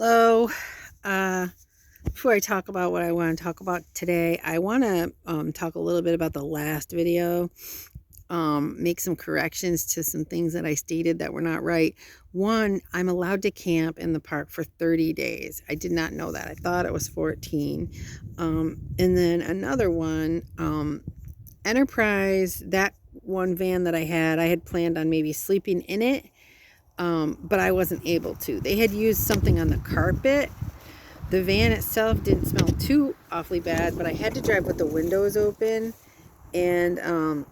Hello. Uh, Before I talk about what I want to talk about today, I want to talk a little bit about the last video, make some corrections to some things that I stated that were not right. One, I'm allowed to camp in the park for 30 days. I did not know that. I thought it was 14. And then another one, Enterprise, that one van that I had planned on maybe sleeping in it, but I wasn't able to. They had used something on the carpet. The van itself didn't smell too awfully bad, but I had to drive with the windows open, and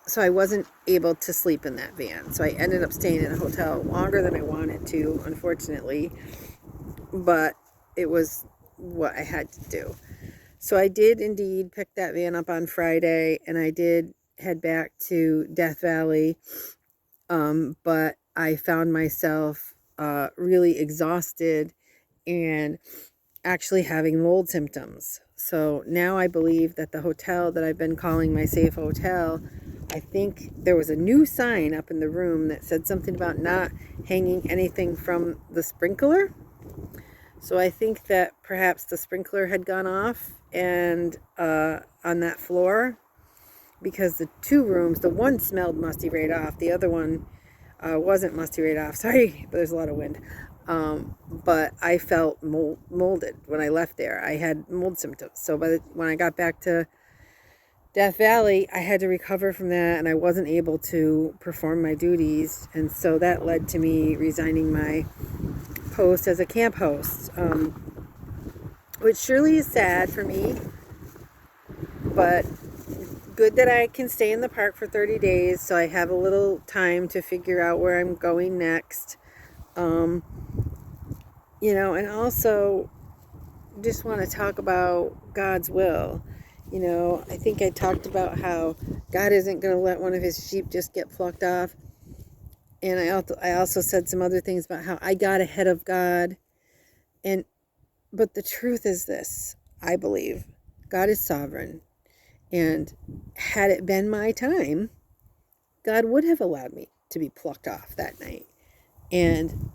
so I wasn't able to sleep in that van. So I ended up staying in a hotel longer than I wanted to, unfortunately, but it was what I had to do. So I did indeed pick that van up on Friday, and I did head back to Death Valley, but I found myself really exhausted and actually having mold symptoms. So now I believe that the hotel that I've been calling my safe hotel, I think there was a new sign up in the room that said something about not hanging anything from the sprinkler. So I think that perhaps the sprinkler had gone off and on that floor, because the two rooms, the one smelled musty right off, the other one wasn't musty right off. Sorry, but there's a lot of wind. But I felt molded when I left there. I had mold symptoms. So when I got back to Death Valley, I had to recover from that, and I wasn't able to perform my duties. And so that led to me resigning my post as a camp host, which surely is sad for me, but good that I can stay in the park for 30 days, so I have a little time to figure out where I'm going next. And also just want to talk about God's will. I think I talked about how God isn't going to let one of his sheep just get plucked off. And I also said some other things about how I got ahead of God. But the truth is this: I believe God is sovereign. And had it been my time, God would have allowed me to be plucked off that night. And,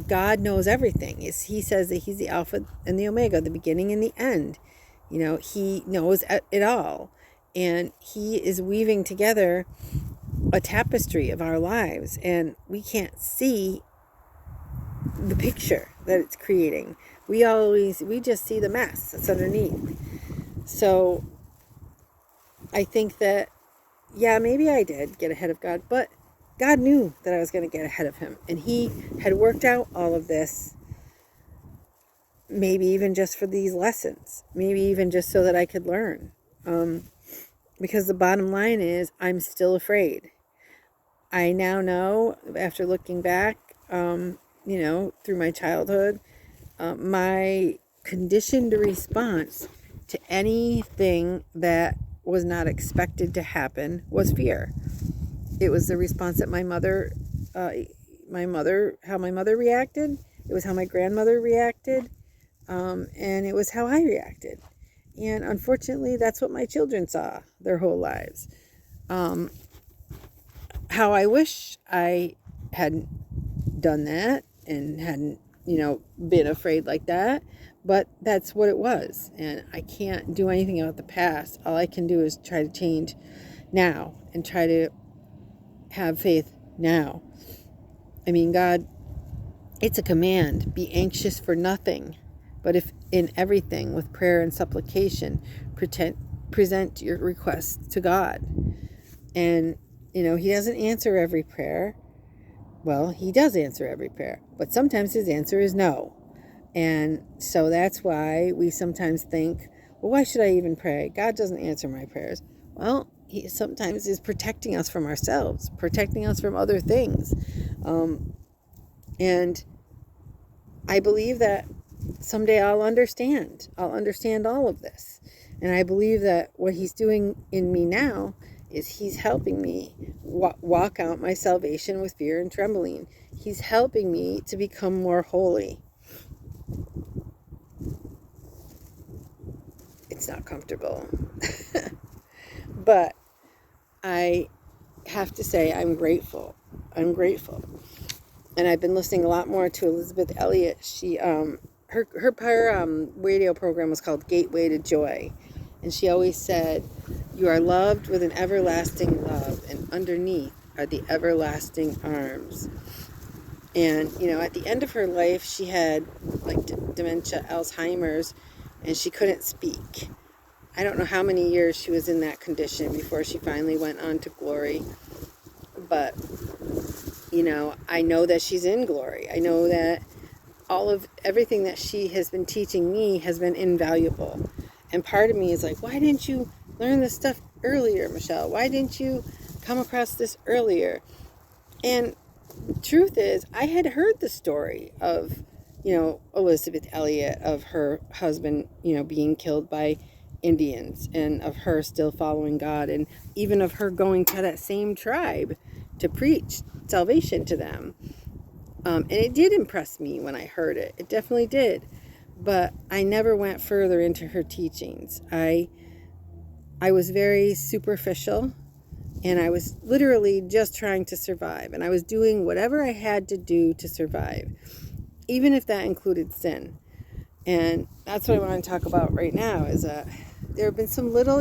God knows everything. He says that he's the Alpha and the Omega, the beginning and the end. He knows it all. And he is weaving together a tapestry of our lives. And we can't see the picture that it's creating. We just see the mess that's underneath. So I think that, yeah, maybe I did get ahead of God, but God knew that I was going to get ahead of him. And he had worked out all of this, maybe even just for these lessons, maybe even just so that I could learn. Because the bottom line is, I'm still afraid. I now know, after looking back, through my childhood, my conditioned response to anything that was not expected to happen was fear. It was the response that how my mother reacted. It was how my grandmother reacted. And it was how I reacted. And unfortunately, that's what my children saw their whole lives. How I wish I hadn't done that and hadn't, been afraid like that. But that's what it was. And I can't do anything about the past. All I can do is try to change now and try to have faith now. I mean, God, it's a command. Be anxious for nothing, but if in everything with prayer and supplication, present your requests to God. And, he doesn't answer every prayer. Well, he does answer every prayer, but sometimes his answer is no. And so that's why we sometimes think, well, why should I even pray? God doesn't answer my prayers. Well, he sometimes is protecting us from ourselves, protecting us from other things. And I believe that someday I'll understand all of this. And I believe that what he's doing in me now is he's helping me walk out my salvation with fear and trembling. He's helping me to become more holy. It's not comfortable. But I have to say I'm grateful. And I've been listening a lot more to Elizabeth Elliot. She her radio program was called Gateway to Joy, and she always said, "You are loved with an everlasting love, and underneath are the everlasting arms." And at the end of her life, she had like dementia, Alzheimer's, and she couldn't speak. I don't know how many years she was in that condition before she finally went on to glory. But I know that she's in glory. I know that everything that she has been teaching me has been invaluable. And part of me is like, why didn't you learn this stuff earlier, Michelle? Why didn't you come across this earlier? And truth is, I had heard the story of, Elizabeth Elliot, of her husband, being killed by Indians, and of her still following God, and even of her going to that same tribe to preach salvation to them. And it did impress me when I heard it. It definitely did. But I never went further into her teachings. I was very superficial, and I was literally just trying to survive. And I was doing whatever I had to do to survive, even if that included sin. And that's what I want to talk about right now, is there have been some little,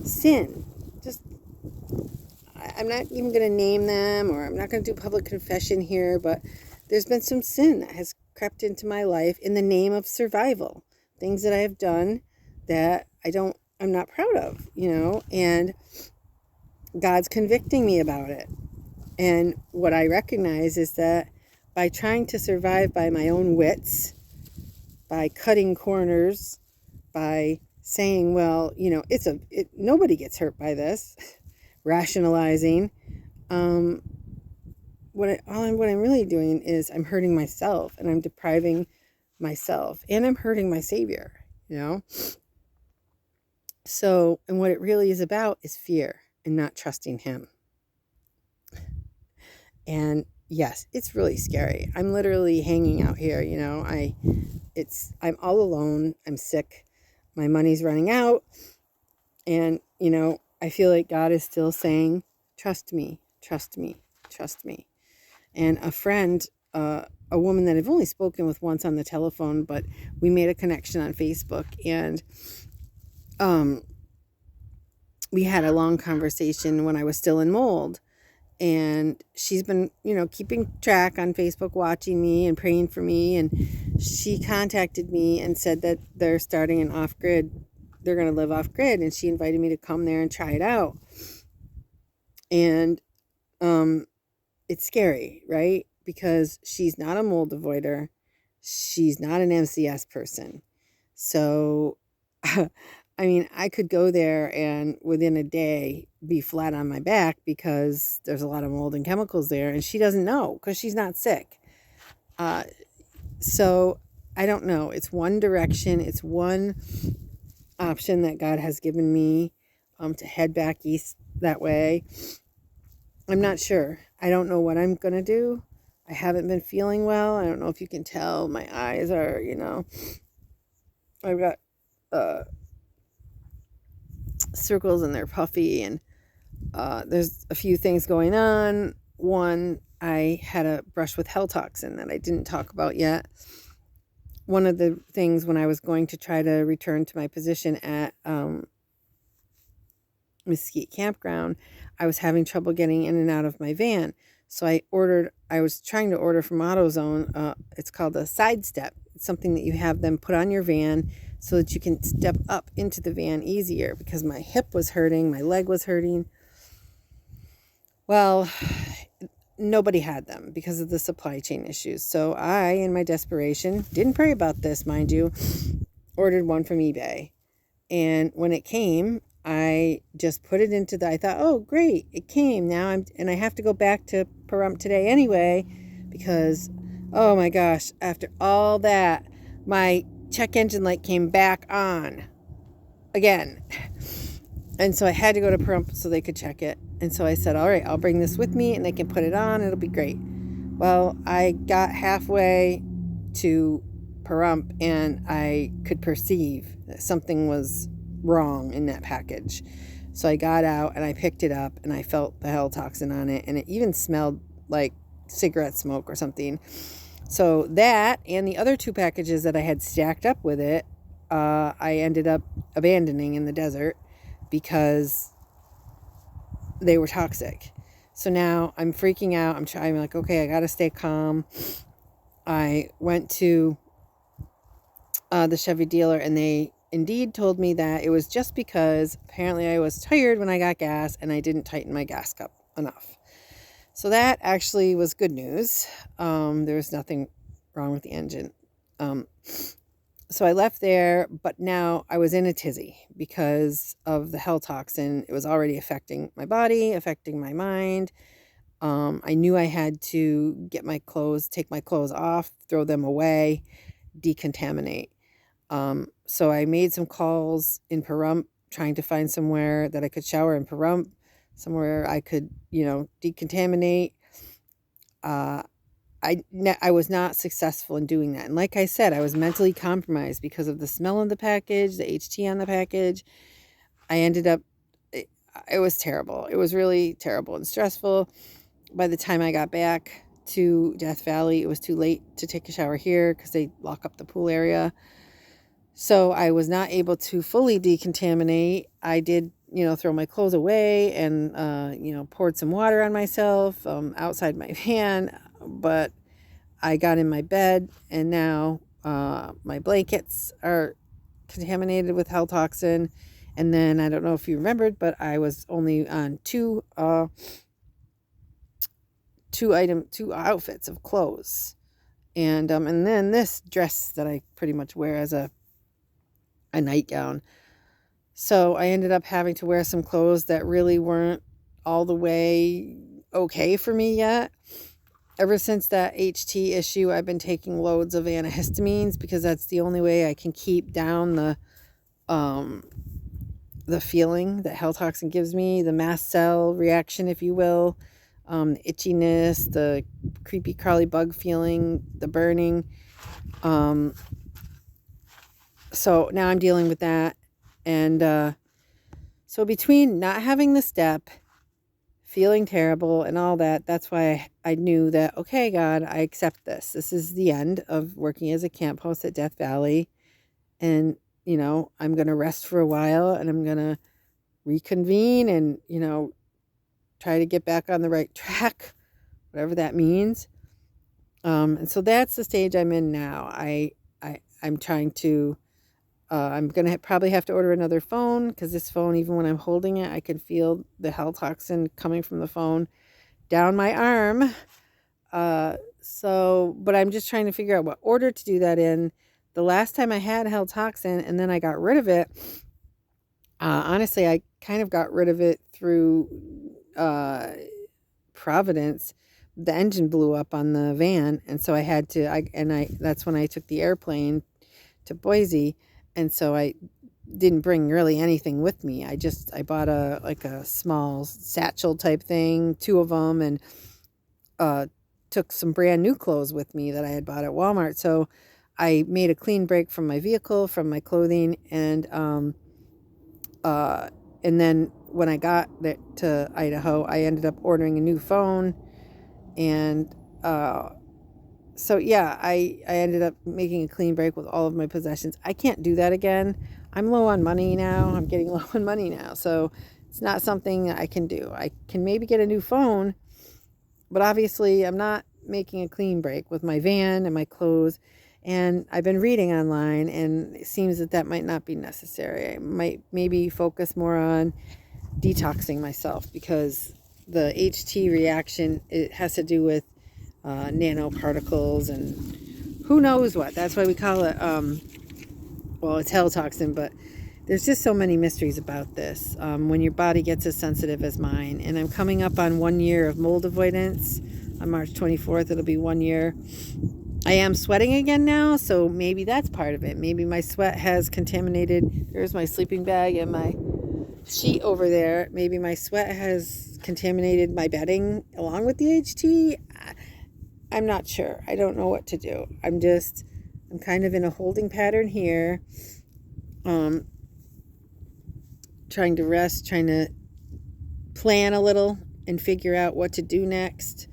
sin. Just, I'm not even going to name them, or I'm not going to do public confession here, but there's been some sin that has crept into my life in the name of survival. Things that I have done that I'm not proud of, and God's convicting me about it. And what I recognize is that by trying to survive by my own wits, by cutting corners, by saying, well, nobody gets hurt by this, rationalizing, what I'm really doing is I'm hurting myself, and I'm depriving myself, and I'm hurting my Savior, So, and what it really is about is fear and not trusting Him. And yes, it's really scary. I'm literally hanging out here, I'm all alone. I'm sick. My money's running out. And, I feel like God is still saying, trust me, trust me, trust me. And a friend, a woman that I've only spoken with once on the telephone, but we made a connection on Facebook, and we had a long conversation when I was still in mold. And she's been, keeping track on Facebook, watching me and praying for me. And she contacted me and said that they're starting an off-grid. They're going to live off-grid. And she invited me to come there and try it out. And it's scary, right? Because she's not a mold avoider. She's not an MCS person. So, I could go there and within a day be flat on my back because there's a lot of mold and chemicals there, and she doesn't know because she's not sick. So I don't know. It's one direction. It's one option that God has given me, to head back east that way. I'm not sure. I don't know what I'm going to do. I haven't been feeling well. I don't know if you can tell. My eyes are, I've got circles and they're puffy, and there's a few things going on. One, I had a brush with hell toxin that I didn't talk about yet. One of the things, when I was going to try to return to my position at Mesquite Campground, I was having trouble getting in and out of my van. So I was trying to order from AutoZone. It's called a side step. It's something that you have them put on your van so that you can step up into the van easier, because my hip was hurting, my leg was hurting. Well, nobody had them because of the supply chain issues. So I, in my desperation, didn't pray about this, mind you, ordered one from eBay. And when it came, I just put it into I thought, oh, great, it came. Now and I have to go back to Pahrump today anyway, because, oh my gosh, after all that, my check engine light came back on again. And so I had to go to Pahrump so they could check it. And so I said, all right, I'll bring this with me and they can put it on. It'll be great. Well, I got halfway to Pahrump and I could perceive that something was wrong in that package. So I got out and I picked it up and I felt the hell toxin on it. And it even smelled like cigarette smoke or something. So that and the other 2 packages that I had stacked up with it, I ended up abandoning in the desert because they were toxic. So now I'm freaking out. I'm like, okay, I got to stay calm. I went to the Chevy dealer, and they indeed told me that it was just because apparently I was tired when I got gas and I didn't tighten my gas cup enough. So that actually was good news. There was nothing wrong with the engine. So I left there, but now I was in a tizzy because of the hell toxin. It was already affecting my body, affecting my mind. I knew I had to take my clothes off, throw them away, decontaminate. So I made some calls in Pahrump, trying to find somewhere that I could shower in Pahrump, somewhere I could, decontaminate. I was not successful in doing that. And like I said, I was mentally compromised because of the smell of the package, the HT on the package. I ended up, it was terrible. It was really terrible and stressful. By the time I got back to Death Valley, it was too late to take a shower here because they lock up the pool area. So I was not able to fully decontaminate. I did, throw my clothes away and, poured some water on myself outside my van. But I got in my bed, and now my blankets are contaminated with hell toxin. And then I don't know if you remembered, but I was only on two outfits of clothes, and then this dress that I pretty much wear as a nightgown. So I ended up having to wear some clothes that really weren't all the way okay for me yet. Ever since that HT issue, I've been taking loads of antihistamines because that's the only way I can keep down the feeling that hell toxin gives me, the mast cell reaction, if you will, the itchiness, the creepy crawly bug feeling, the burning. So now I'm dealing with that. And so between not having the step, feeling terrible, and all that, that's why I knew that, okay, God, I accept this. This is the end of working as a camp host at Death Valley. And, I'm going to rest for a while, and I'm going to reconvene and, try to get back on the right track, whatever that means. And so that's the stage I'm in now. I'm trying to, I'm going to probably have to order another phone, because this phone, even when I'm holding it, I can feel the hell toxin coming from the phone down my arm. But I'm just trying to figure out what order to do that in. The last time I had hell toxin and then I got rid of it, honestly, I kind of got rid of it through Providence. The engine blew up on the van, and so I had to, that's when I took the airplane to Boise, and so I didn't bring really anything with me. I bought a small satchel type thing, 2 of them, and took some brand new clothes with me that I had bought at Walmart. So I made a clean break from my vehicle, from my clothing, and then when I got to Idaho, I ended up ordering a new phone. And so yeah, I ended up making a clean break with all of my possessions. I can't do that again. I'm low on money now. I'm getting low on money now. So it's not something I can do. I can maybe get a new phone, but obviously I'm not making a clean break with my van and my clothes. And I've been reading online, and it seems that might not be necessary. I might maybe focus more on detoxing myself, because the HT reaction, it has to do with nanoparticles and who knows what. That's why we call it, it's hell toxin, but there's just so many mysteries about this when your body gets as sensitive as mine. And I'm coming up on 1 year of mold avoidance. On March 24th, it'll be 1 year. I am sweating again now, so maybe that's part of it. Maybe my sweat has contaminated. There's my sleeping bag and my sheet over there. Maybe my sweat has contaminated my bedding along with the HT. I'm not sure. I don't know what to do. I'm kind of in a holding pattern here. Trying to rest, trying to plan a little and figure out what to do next.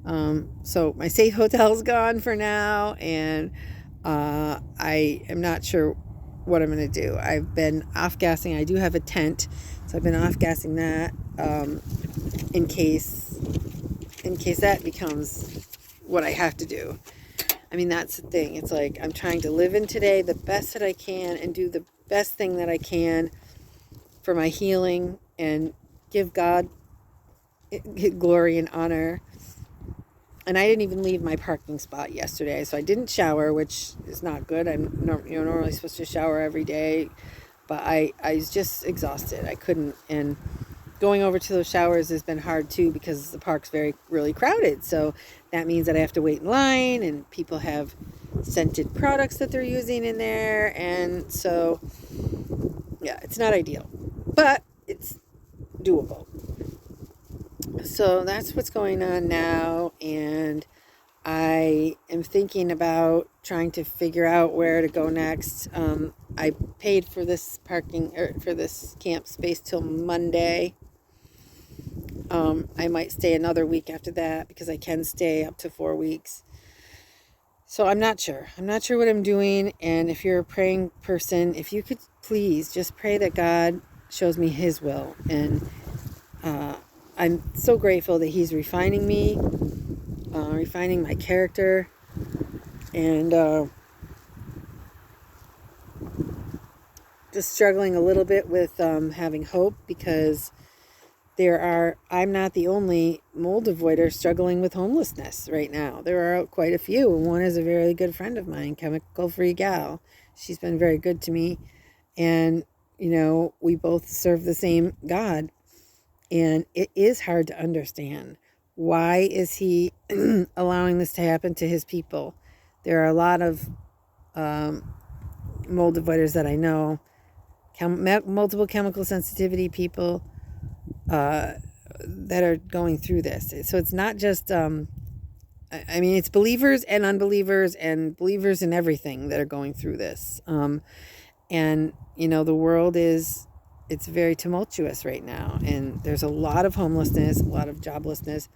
So my safe hotel's gone for now, and I am not sure what I'm going to do. I've been off-gassing. I do have a tent, so I've been off-gassing that in case that becomes what I have to do. I mean, that's the thing. It's like I'm trying to live in today the best that I can and do the best thing that I can for my healing and give God glory and honor. And I didn't even leave my parking spot yesterday, so I didn't shower, which is not good. I'm normally supposed to shower every day, but I was just exhausted. I couldn't, and going over to those showers has been hard too because the park's really crowded. So that means that I have to wait in line, and people have scented products that they're using in there, and so yeah, it's not ideal, but it's doable. So that's what's going on now, and I am thinking about trying to figure out where to go next. I paid for this for this camp space till Monday. I might stay another week after that because I can stay up to 4 weeks. So I'm not sure. I'm not sure what I'm doing. And if you're a praying person, if you could please just pray that God shows me His will. And I'm so grateful that He's refining me, refining my character, and just struggling a little bit with having hope because I'm not the only mold avoider struggling with homelessness right now. There are quite a few. One is a very good friend of mine, chemical free gal. She's been very good to me. And, we both serve the same God. And it is hard to understand. Why is He allowing this to happen to His people? There are a lot of mold avoiders that I know, multiple chemical sensitivity people, that are going through this. So it's not just, it's believers and unbelievers and believers in everything that are going through this. And, the world it's very tumultuous right now. And there's a lot of homelessness, a lot of joblessness.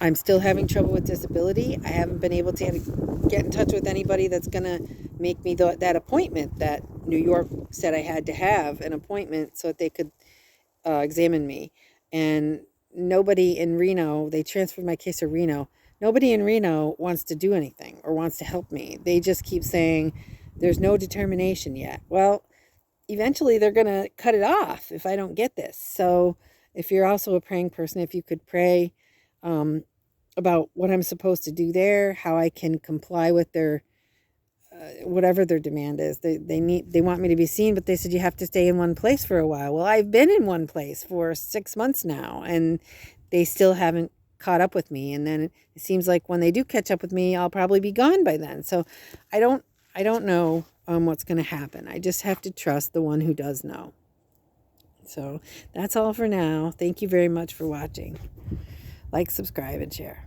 I'm still having trouble with disability. I haven't been able to get in touch with anybody that's going to make me that appointment that New York said I had to have an appointment so that they could examine me. And nobody in Reno, they transferred my case to Reno. Nobody in Reno wants to do anything or wants to help me. They just keep saying there's no determination yet. Well, eventually they're going to cut it off if I don't get this. So if you're also a praying person, if you could pray about what I'm supposed to do there, how I can comply with their whatever their demand is. They want me to be seen, but they said you have to stay in one place for a while. Well, I've been in one place for 6 months now, and they still haven't caught up with me. And then it seems like when they do catch up with me, I'll probably be gone by then. So I don't know what's going to happen. I just have to trust the one who does know. So that's all for now. Thank you very much for watching. Like, subscribe, and share.